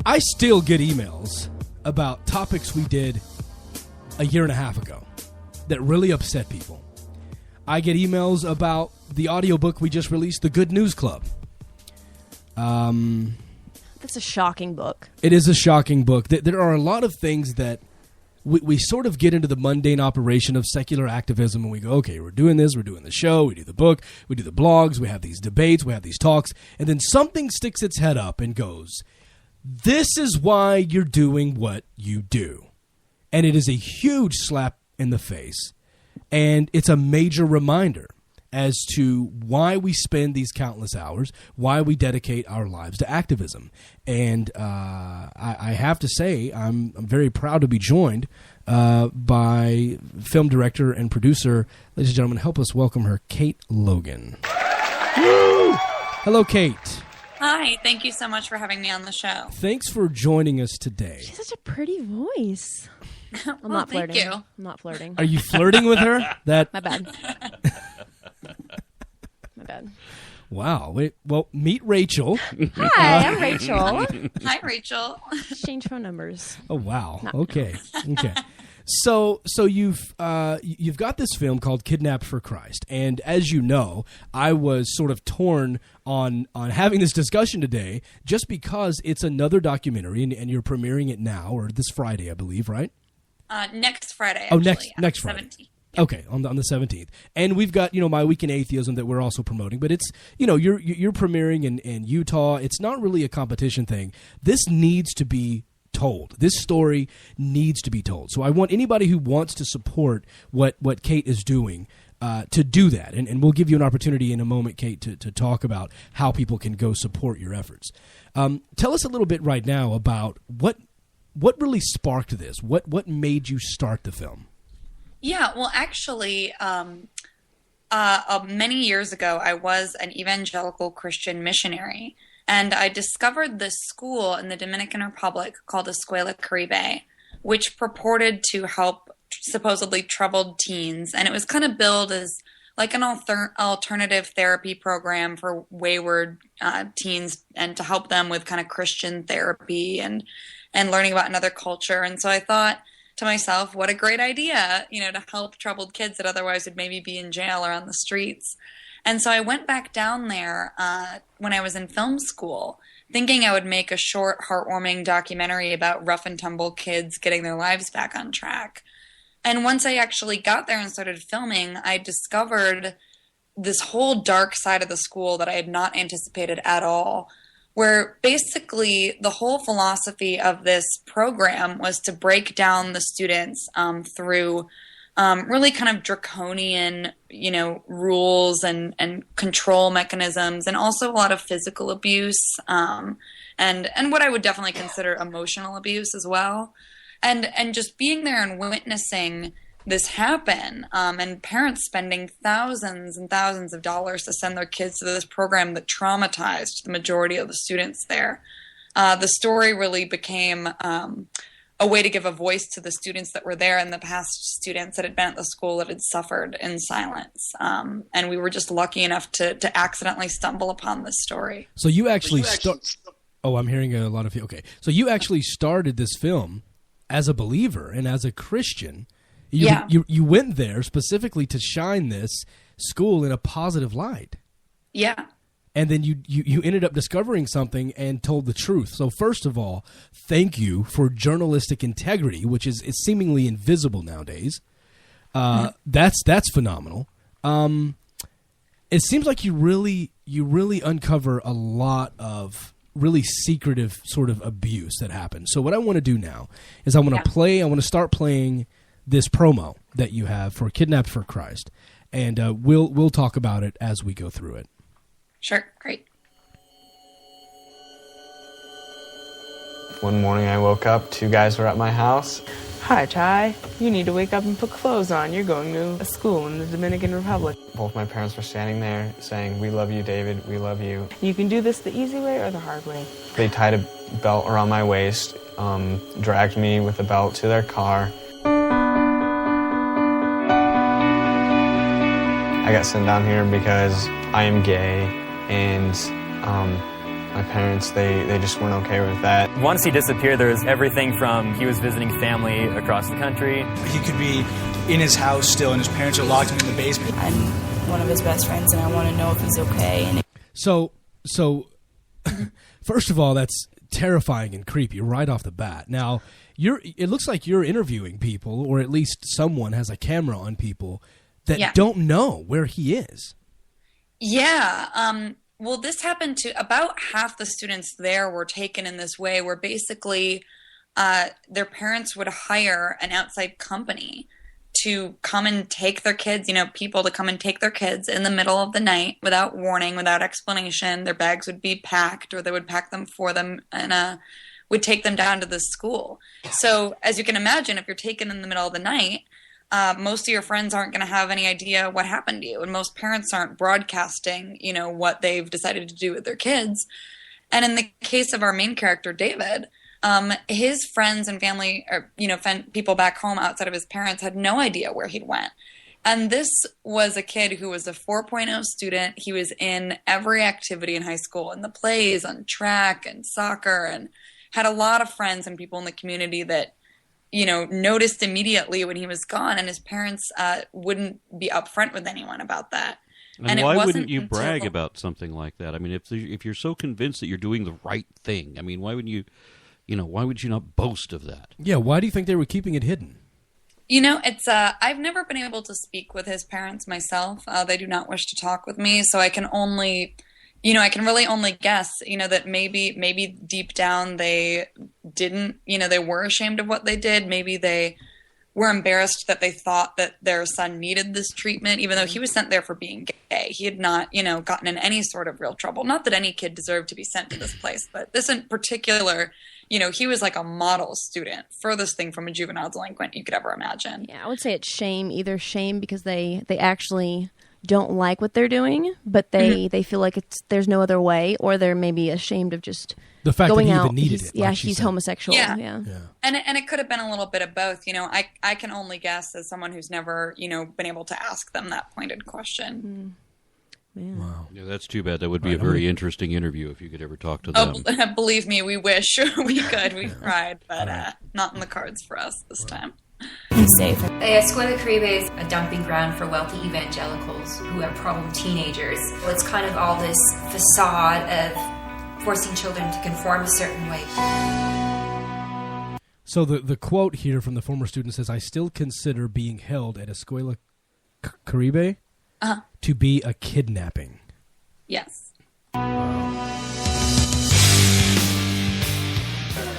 I still get emails about topics we did a year and a half ago that really upset people. I get emails about the audiobook we just released, The Good News Club. That's a shocking book. It is a shocking book. There are a lot of things that we sort of get into the mundane operation of secular activism, and we go, okay, we're doing this, we're doing the show, we do the book, we do the blogs, we have these debates, we have these talks, and then something sticks its head up and goes, this is why you're doing what you do. And it is a huge slap in the face, and it's a major reminder as to why we spend these countless hours, why we dedicate our lives to activism. And I have to say, I'm very proud to be joined by film director and producer, ladies and gentlemen, help us welcome her, Kate Logan. Hello, Kate. Hi, thank you so much for having me on the show. Thanks for joining us today. She has such a pretty voice. I'm Well, not thank flirting. you. I'm not flirting. Are you flirting with her? My bad. My bad. Wow. Wait, well, meet Rachel. Hi, I'm Rachel. Hi, Rachel. Exchange phone numbers. Oh, wow. No. Okay. So you've got this film called Kidnapped for Christ, and as you know, I was sort of torn on having this discussion today, just because it's another documentary, and you're premiering it now, or this Friday, I believe, right? Next Friday. Oh, actually, next Friday. 17th. Okay, on the 17th, and we've got My Week in Atheism that we're also promoting. But it's you're premiering in Utah. It's not really a competition thing. This needs to be told. This story needs to be told. So I want anybody who wants to support what Kate is doing to do that, and we'll give you an opportunity in a moment, Kate, to talk about how people can go support your efforts. Tell us a little bit right now about what really sparked this. What made you start the film? Yeah, well, actually, many years ago, I was an evangelical Christian missionary, and I discovered this school in the Dominican Republic called Escuela Caribe, which purported to help supposedly troubled teens, and it was kind of billed as like an alternative therapy program for wayward teens, and to help them with kind of Christian therapy and learning about another culture. And so I thought to myself, what a great idea, to help troubled kids that otherwise would maybe be in jail or on the streets. And so I went back down there when I was in film school, thinking I would make a short, heartwarming documentary about rough and tumble kids getting their lives back on track. And once I actually got there and started filming, I discovered this whole dark side of the school that I had not anticipated at all, where basically the whole philosophy of this program was to break down the students through really kind of draconian, rules and control mechanisms, and also a lot of physical abuse, and what I would definitely consider emotional abuse as well. And just being there and witnessing this happen, and parents spending thousands and thousands of dollars to send their kids to this program that traumatized the majority of the students there. The story really became a way to give a voice to the students that were there, and the past students that had been at the school that had suffered in silence. And we were just lucky enough to accidentally stumble upon this story. So you actually Oh, I'm hearing a lot of you. Okay. So you actually started this film as a believer and as a Christian. You went there specifically to shine this school in a positive light. Yeah. And then you ended up discovering something and told the truth. So first of all, thank you for journalistic integrity, which is seemingly invisible nowadays. That's phenomenal. It seems like you really uncover a lot of really secretive sort of abuse that happened. So what I want to do now is I want to start playing this promo that you have for Kidnapped for Christ, and we'll talk about it as we go through it. Sure, great. One morning I woke up, two guys were at my house. Hi, Chai. You need to wake up and put clothes on. You're going to a school in the Dominican Republic. Both my parents were standing there saying, "We love you, David, we love you." You can do this the easy way or the hard way. They tied a belt around my waist, dragged me with a belt to their car. I got sent down here because I am gay, and My parents, they just weren't okay with that. Once he disappeared, there was everything from he was visiting family across the country. He could be in his house still, and his parents are locked him in the basement. I'm one of his best friends, and I want to know if he's okay. And So, first of all, that's terrifying and creepy right off the bat. Now, it looks like you're interviewing people, or at least someone has a camera on people that don't know where he is. Yeah. Well, this happened to about half the students there were taken in this way, where basically their parents would hire an outside company to come and take their kids, people to come and take their kids in the middle of the night without warning, without explanation. Their bags would be packed, or they would pack them for them, and would take them down to the school. So as you can imagine, if you're taken in the middle of the night, most of your friends aren't going to have any idea what happened to you. And most parents aren't broadcasting, what they've decided to do with their kids. And in the case of our main character, David, his friends and family, or, people back home outside of his parents had no idea where he went. And this was a kid who was a 4.0 student. He was in every activity in high school, in the plays, on track and soccer, and had a lot of friends and people in the community that, noticed immediately when he was gone, and his parents wouldn't be upfront with anyone about that. And why wouldn't you brag about something like that? I mean, if you're so convinced that you're doing the right thing, I mean, why wouldn't you, why would you not boast of that? Yeah, why do you think they were keeping it hidden? It's I've never been able to speak with his parents myself. They do not wish to talk with me, so I can only, I can really only guess, that maybe deep down they didn't, they were ashamed of what they did. Maybe they were embarrassed that they thought that their son needed this treatment, even though he was sent there for being gay. He had not, gotten in any sort of real trouble. Not that any kid deserved to be sent to this place, but this in particular, he was like a model student, furthest thing from a juvenile delinquent you could ever imagine. Yeah, I would say it's shame, either shame because they actually don't like what they're doing, but they feel like there's no other way, or they're maybe ashamed of just the fact going that he out. even needed it. Yeah, he's homosexual. Yeah. And it could have been a little bit of both. I can only guess as someone who's never, been able to ask them that pointed question. Wow. Yeah, that's too bad. That would be a very interesting interview if you could ever talk to them. Oh, believe me, we wish we could. We've tried, but not in the cards for us this time. he's safe. Escuela Caribe is a dumping ground for wealthy evangelicals who have problem teenagers. It's kind of all this facade of forcing children to conform a certain way. So the quote here from the former student says, "I still consider being held at Escuela Caribe to be a kidnapping." Yes.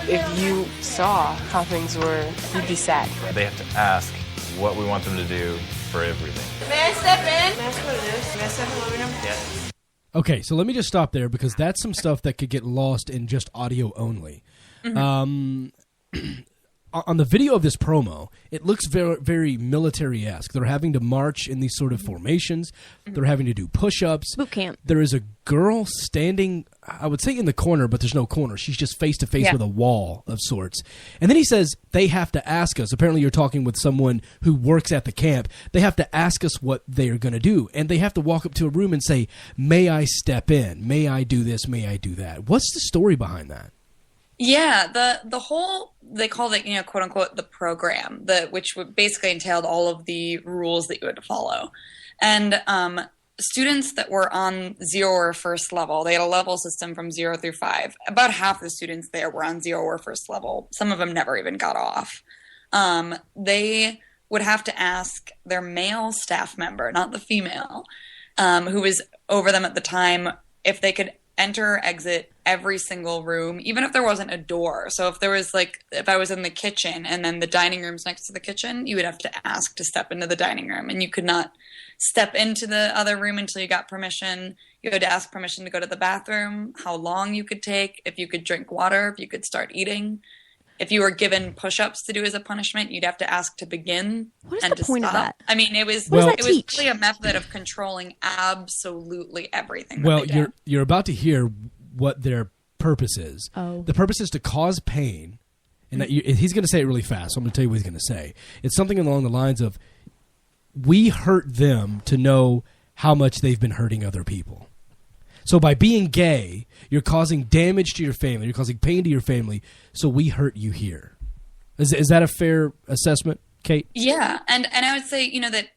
If you saw how things were, you'd be sad. They have to ask what we want them to do for everything. May I step in? May I ask what it is? May I step in the living room? Yes. Okay, so let me just stop there because that's some stuff that could get lost in just audio only. Mm-hmm. On the video of this promo, it looks very, very military-esque. They're having to march in these sort of formations. They're having to do push-ups. Boot camp. There is a girl standing, I would say in the corner, but there's no corner. She's just face-to-face with a wall of sorts. And then he says, they have to ask us. Apparently you're talking with someone who works at the camp. They have to ask us what they are going to do. And they have to walk up to a room and say, may I step in? May I do this? May I do that? What's the story behind that? Yeah, the whole, they called it, quote unquote, the program, which would basically entailed all of the rules that you had to follow. And students that were on 0 or first level, they had a level system from 0 through 5. About half the students there were on 0 or first level. Some of them never even got off. They would have to ask their male staff member, not the female, who was over them at the time, if they could enter or exit every single room, even if there wasn't a door. So if there was if I was in the kitchen and then the dining room's next to the kitchen, you would have to ask to step into the dining room, and you could not step into the other room until you got permission. You had to ask permission to go to the bathroom, how long you could take, if you could drink water, if you could start eating. If you were given push-ups to do as a punishment, you'd have to ask to begin What is and the to point stop. of that? I mean, it was What does that it was teach? really a method of controlling absolutely everything. Well, that they did. you're about to hear what their purpose is. Oh. The purpose is to cause pain, and that he's going to say it really fast. So I'm going to tell you what he's going to say. It's something along the lines of, we hurt them to know how much they've been hurting other people. So by being gay, you're causing damage to your family. You're causing pain to your family. So we hurt you here. Is that a fair assessment, Kate? Yeah, and I would say, that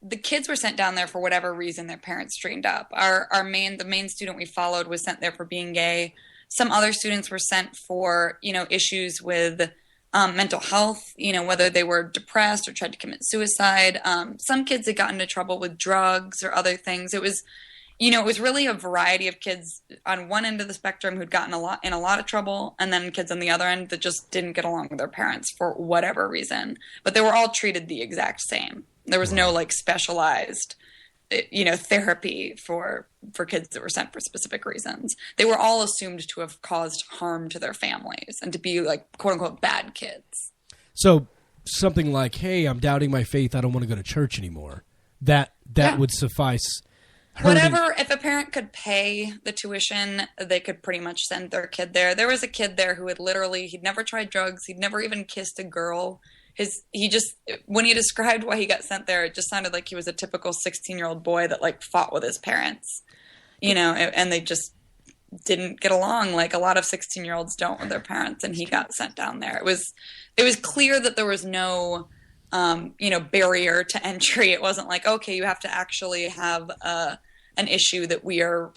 the kids were sent down there for whatever reason their parents straightened up. The main student we followed was sent there for being gay. Some other students were sent for, issues with mental health, whether they were depressed or tried to commit suicide. Some kids had gotten into trouble with drugs or other things. It was really a variety of kids on one end of the spectrum who'd gotten in a lot of trouble, and then kids on the other end that just didn't get along with their parents for whatever reason. But they were all treated the exact same. There was no specialized, therapy for kids that were sent for specific reasons. They were all assumed to have caused harm to their families and to be quote unquote bad kids. So something like, "Hey, I'm doubting my faith. I don't want to go to church anymore." That would suffice. Whatever, if a parent could pay the tuition, they could pretty much send their kid there. There was a kid there who he'd never tried drugs. He'd never even kissed a girl. When he described why he got sent there, it just sounded like he was a typical 16-year-old boy that fought with his parents, and they just didn't get along like a lot of 16-year-olds don't with their parents. And he got sent down there. It was clear that there was no barrier to entry. It wasn't like, okay, you have to actually have an issue that we are